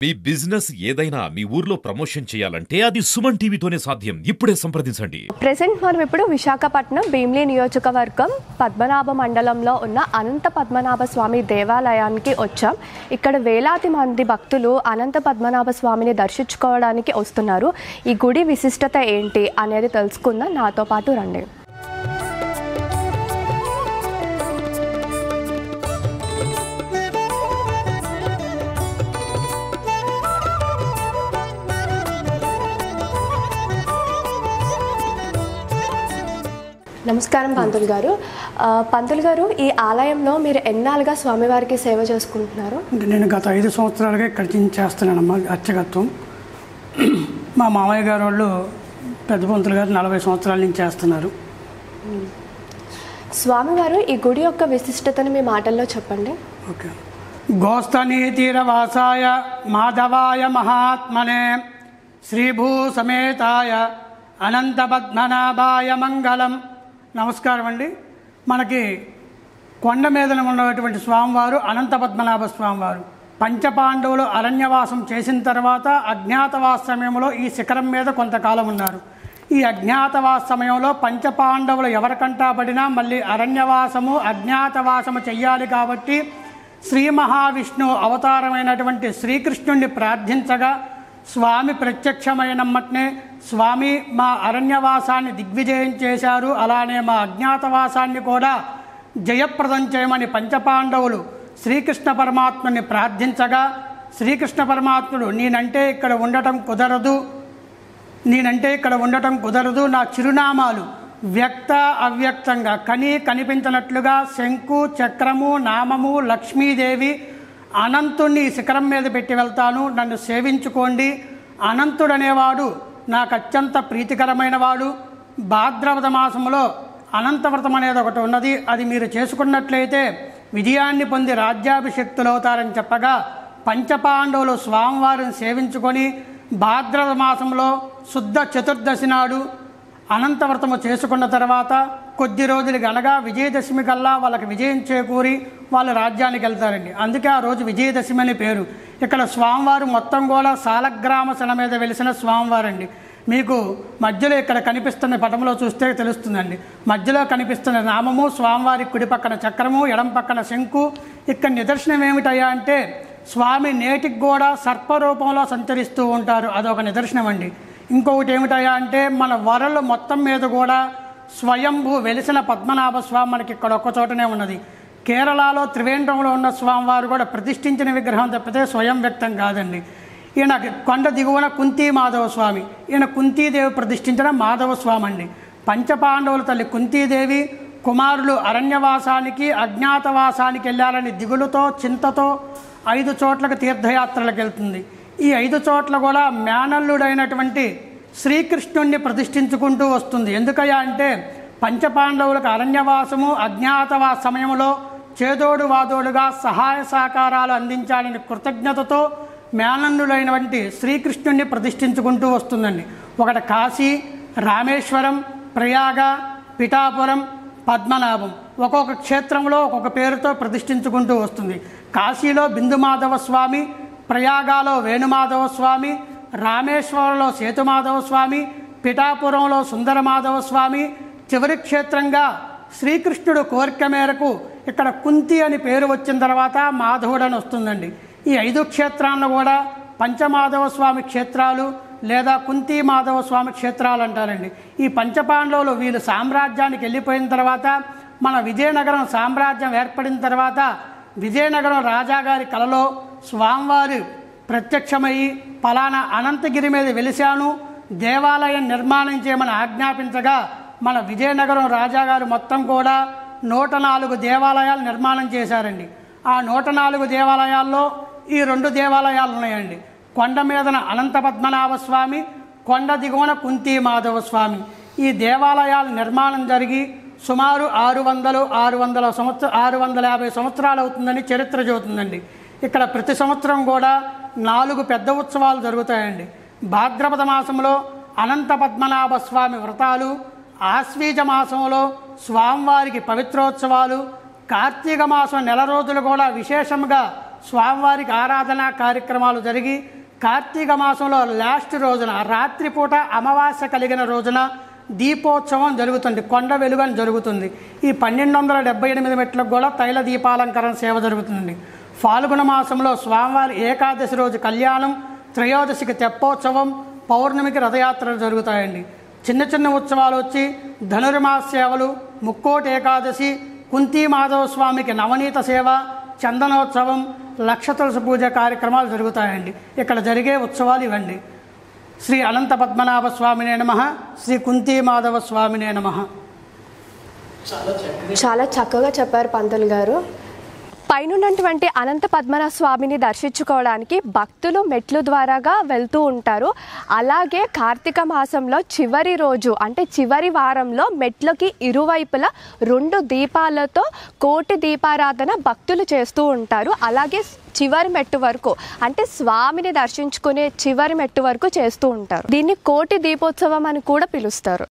మీ business ఏదైనా మీ ఊర్లో promotion చేయాలంటే అది సుమన్ టీవీతోనే సాధ్యం. ఇప్పుడే సంప్రదించండి. ప్రెసెంట్ మనం ఇప్పుడు విశాఖపట్నం భీమిలి నియోజకవర్గం పద్మనాభ మండలంలో ఉన్న అనంత పద్మనాభ స్వామి దేవాలయానికి వచ్చాం. ఇక్కడ వేలాది మంది భక్తులు అనంత పద్మనాభ స్వామిని దర్శించుకోవడానికి వస్తున్నారు. ఈ గుడి విశిష్టత ఏంటి అనేది తెలుసుకుందాం. నాతో పాటు రండి. నమస్కారం పంతులు గారు. పంతులు గారు, ఈ ఆలయంలో మీరు ఎన్నాళ్ళుగా స్వామివారికి సేవ చేసుకుంటున్నారు? నేను గత 5 సంవత్సరాలుగా ఇక్కడ చేస్తున్నానమ్మా అర్చకత్వం. మా మామయ్య గారు వాళ్ళు పెద్ద పంతులు గారు 40 సంవత్సరాల నుంచి చేస్తున్నారు. స్వామివారు ఈ గుడి యొక్క విశిష్టతను మీ మాటల్లో చెప్పండి. ఓకే. గోస్తనీ తీరవాసాయ మాధవాయ మహాత్మనే శ్రీభూ సమేతాయ అనంత పద్మనాభాయ మంగళం. నమస్కారం అండి. మనకి కొండ మీద ఉన్నటువంటి స్వామివారు అనంత పద్మనాభ స్వామివారు పంచపాండవులు అరణ్యవాసం చేసిన తర్వాత అజ్ఞాతవాస సమయంలో ఈ శిఖరం మీద కొంతకాలం ఉన్నారు. ఈ అజ్ఞాతవాస సమయంలో పంచపాండవులు ఎవరికంటా పడినా మళ్ళీ అరణ్యవాసము అజ్ఞాతవాసము చెయ్యాలి కాబట్టి శ్రీ మహావిష్ణువు అవతారమైనటువంటి శ్రీకృష్ణుడిని ప్రార్థించగా స్వామి ప్రత్యక్షమైనమ్మటనే స్వామి మా అరణ్యవాసాన్ని దిగ్విజయం చేశారు, అలానే మా అజ్ఞాతవాసాన్ని కూడా జయప్రదం చేయమని పంచపాండవులు శ్రీకృష్ణ పరమాత్మని ప్రార్థించగా శ్రీకృష్ణ పరమాత్ముడు నేనంటే ఇక్కడ ఉండటం కుదరదు, నా చిరునామాలు వ్యక్త అవ్యక్తంగా కనిపించినట్లుగా శంకు చక్రము నామము లక్ష్మీదేవి అనంతుణ్ణి శిఖరం మీద పెట్టి వెళ్తాను, నన్ను సేవించుకోండి. అనంతుడు అనేవాడు నాకు అత్యంత ప్రీతికరమైన వాడు. భాద్రపద మాసంలో అనంతవ్రతం అనేది ఒకటి ఉన్నది. అది మీరు చేసుకున్నట్లయితే విజయాన్ని పొంది రాజ్యాభిషక్తులు అవుతారని చెప్పగా పంచపాండవులు స్వామివారిని సేవించుకొని భాద్రపద మాసంలో శుద్ధ చతుర్దశి నాడు అనంతవ్రతము చేసుకున్న తర్వాత కొద్ది రోజులకి అనగా విజయదశమి కల్లా వాళ్ళకి విజయం చేకూరి వాళ్ళు రాజ్యానికి వెళ్తారండి. అందుకే ఆ రోజు విజయదశమి అని పేరు. ఇక్కడ స్వామివారు మొత్తం కూడా సాలగ్రామ శిల మీద వెలిసిన స్వామివారండి. మీకు మధ్యలో ఇక్కడ కనిపిస్తున్న పటంలో చూస్తే తెలుస్తుందండి. మధ్యలో కనిపిస్తున్న నామము స్వామివారి కుడి పక్కన చక్రము, ఎడం పక్కన శంకు. ఇక్కడ నిదర్శనం ఏమిటయ్యా అంటే స్వామి నేటికి కూడా సర్పరూపంలో సంచరిస్తూ ఉంటారు, అదొక నిదర్శనం అండి. ఇంకొకటి ఏమిటయ్యా అంటే మన వరలు మొత్తం మీద కూడా స్వయంభూ వెలిసిన పద్మనాభ స్వామి మనకి ఇక్కడ ఒక్క చోటనే ఉన్నది. కేరళలో త్రివేంద్రంలో ఉన్న స్వామివారు కూడా ప్రతిష్ఠించిన విగ్రహం తప్పితే స్వయం వ్యక్తం కాదండి. ఈయన కొండ దిగువన కుంతీ మాధవ స్వామి, ఈయన కుంతీదేవి ప్రతిష్ఠించిన మాధవ స్వామి అండి. పంచపాండవుల తల్లి కుంతీదేవి కుమారులు అరణ్యవాసానికి అజ్ఞాతవాసానికి వెళ్ళాలని దిగులుతో చింతతో 5 చోట్లకు తీర్థయాత్రలకు వెళ్తుంది. ఈ 5 చోట్ల కూడా మేనల్లుడైనటువంటి శ్రీకృష్ణుణ్ణి ప్రతిష్ఠించుకుంటూ వస్తుంది. ఎందుకయ్యా అంటే పంచపాండవులకు అరణ్యవాసము అజ్ఞాతవాస సమయంలో చేదోడు వాదోడుగా సహాయ సహకారాలు అందించాలని కృతజ్ఞతతో మేనల్లుడైనటువంటి శ్రీకృష్ణుణ్ణి ప్రతిష్ఠించుకుంటూ వస్తుందండి. ఒకటి కాశీ, రామేశ్వరం, ప్రయాగ, పిఠాపురం, పద్మనాభం ఒక్కొక్క క్షేత్రంలో ఒక్కొక్క పేరుతో ప్రతిష్ఠించుకుంటూ వస్తుంది. కాశీలో బిందుమాధవ స్వామి, ప్రయాగాలో వేణుమాధవ స్వామి, రామేశ్వరంలో సేతుమాధవ స్వామి, పిఠాపురంలో సుందరమాధవ స్వామి, చివరి క్షేత్రంగా శ్రీకృష్ణుడు కోరిక మేరకు ఇక్కడ కుంతి అని పేరు వచ్చిన తర్వాత మాధవుడని వస్తుందండి. ఈ 5 క్షేత్రాలను కూడా పంచమాధవ స్వామి క్షేత్రాలు లేదా కుంతి మాధవ స్వామి క్షేత్రాలు అంటారండి. ఈ పంచపాండవులు వీళ్ళు సామ్రాజ్యానికి వెళ్ళిపోయిన తర్వాత మన విజయనగరం సామ్రాజ్యం ఏర్పడిన తర్వాత విజయనగరం రాజాగారి కలలో స్వామివారు ప్రత్యక్షమయ్యి పలానా అనంతగిరి మీద వెలిశాను, దేవాలయం నిర్మాణం చేయమని ఆజ్ఞాపించగా మన విజయనగరం రాజాగారు మొత్తం కూడా 104 దేవాలయాలు నిర్మాణం చేశారండి. ఆ 104 దేవాలయాల్లో ఈ 2 దేవాలయాలు ఉన్నాయండి. కొండ మీదన అనంత పద్మనాభ స్వామి, కొండ దిగువన కుంతీ మాధవ స్వామి. ఈ దేవాలయాల నిర్మాణం జరిగి సుమారు 650 సంవత్సరాలు అవుతుందని చరిత్ర చెబుతుందండి. ఇక్కడ ప్రతి సంవత్సరం కూడా 4 పెద్ద ఉత్సవాలు జరుగుతాయండి. భాద్రపద మాసంలో అనంత పద్మనాభ స్వామి వ్రతాలు, ఆశ్వీజ మాసంలో స్వామివారికి పవిత్రోత్సవాలు, కార్తీక మాసం నెల రోజులు కూడా విశేషంగా స్వామివారికి ఆరాధన కార్యక్రమాలు జరిగి కార్తీక మాసంలో లాస్ట్ రోజున రాత్రిపూట అమావాస్య కలిగిన రోజున దీపోత్సవం జరుగుతుంది, కొండ వెలుగని జరుగుతుంది. ఈ 1278 మెట్లకు కూడా తైల దీపాలంకరణ సేవ జరుగుతుంది. ఫాల్గుణ మాసంలో స్వామివారి ఏకాదశి రోజు కళ్యాణం, త్రయోదశికి తెప్పోత్సవం, పౌర్ణమికి రథయాత్రలు జరుగుతాయండి. చిన్న చిన్న ఉత్సవాలు వచ్చి ధనుర్మాస సేవలు, ముక్కోటి ఏకాదశి, కుంతీ మాధవ స్వామికి నవనీత సేవ, చందనోత్సవం, లక్ష తులసి పూజ కార్యక్రమాలు జరుగుతాయండి. ఇక్కడ జరిగే ఉత్సవాలు ఇవ్వండి. శ్రీ అనంత పద్మనాభ స్వామినే నమః, శ్రీ కుంతీ మాధవ స్వామినే నమః. చాలా చక్కగా చెప్పారు పంతులు గారు. పైనున్నటువంటి అనంత పద్మనాభ స్వామిని దర్శించుకోవడానికి భక్తులు మెట్లు ద్వారాగా వెళ్తూ ఉంటారు. అలాగే కార్తీక మాసంలో చివరి రోజు అంటే చివరి వారంలో మెట్లకి ఇరువైపులా 2 దీపాలతో కోటి దీపారాధన భక్తులు చేస్తూ ఉంటారు. అలాగే చివరి మెట్టు వరకు అంటే స్వామిని దర్శించుకునే చివరి మెట్టు వరకు చేస్తూ ఉంటారు. దీన్ని కోటి దీపోత్సవం అని కూడా పిలుస్తారు.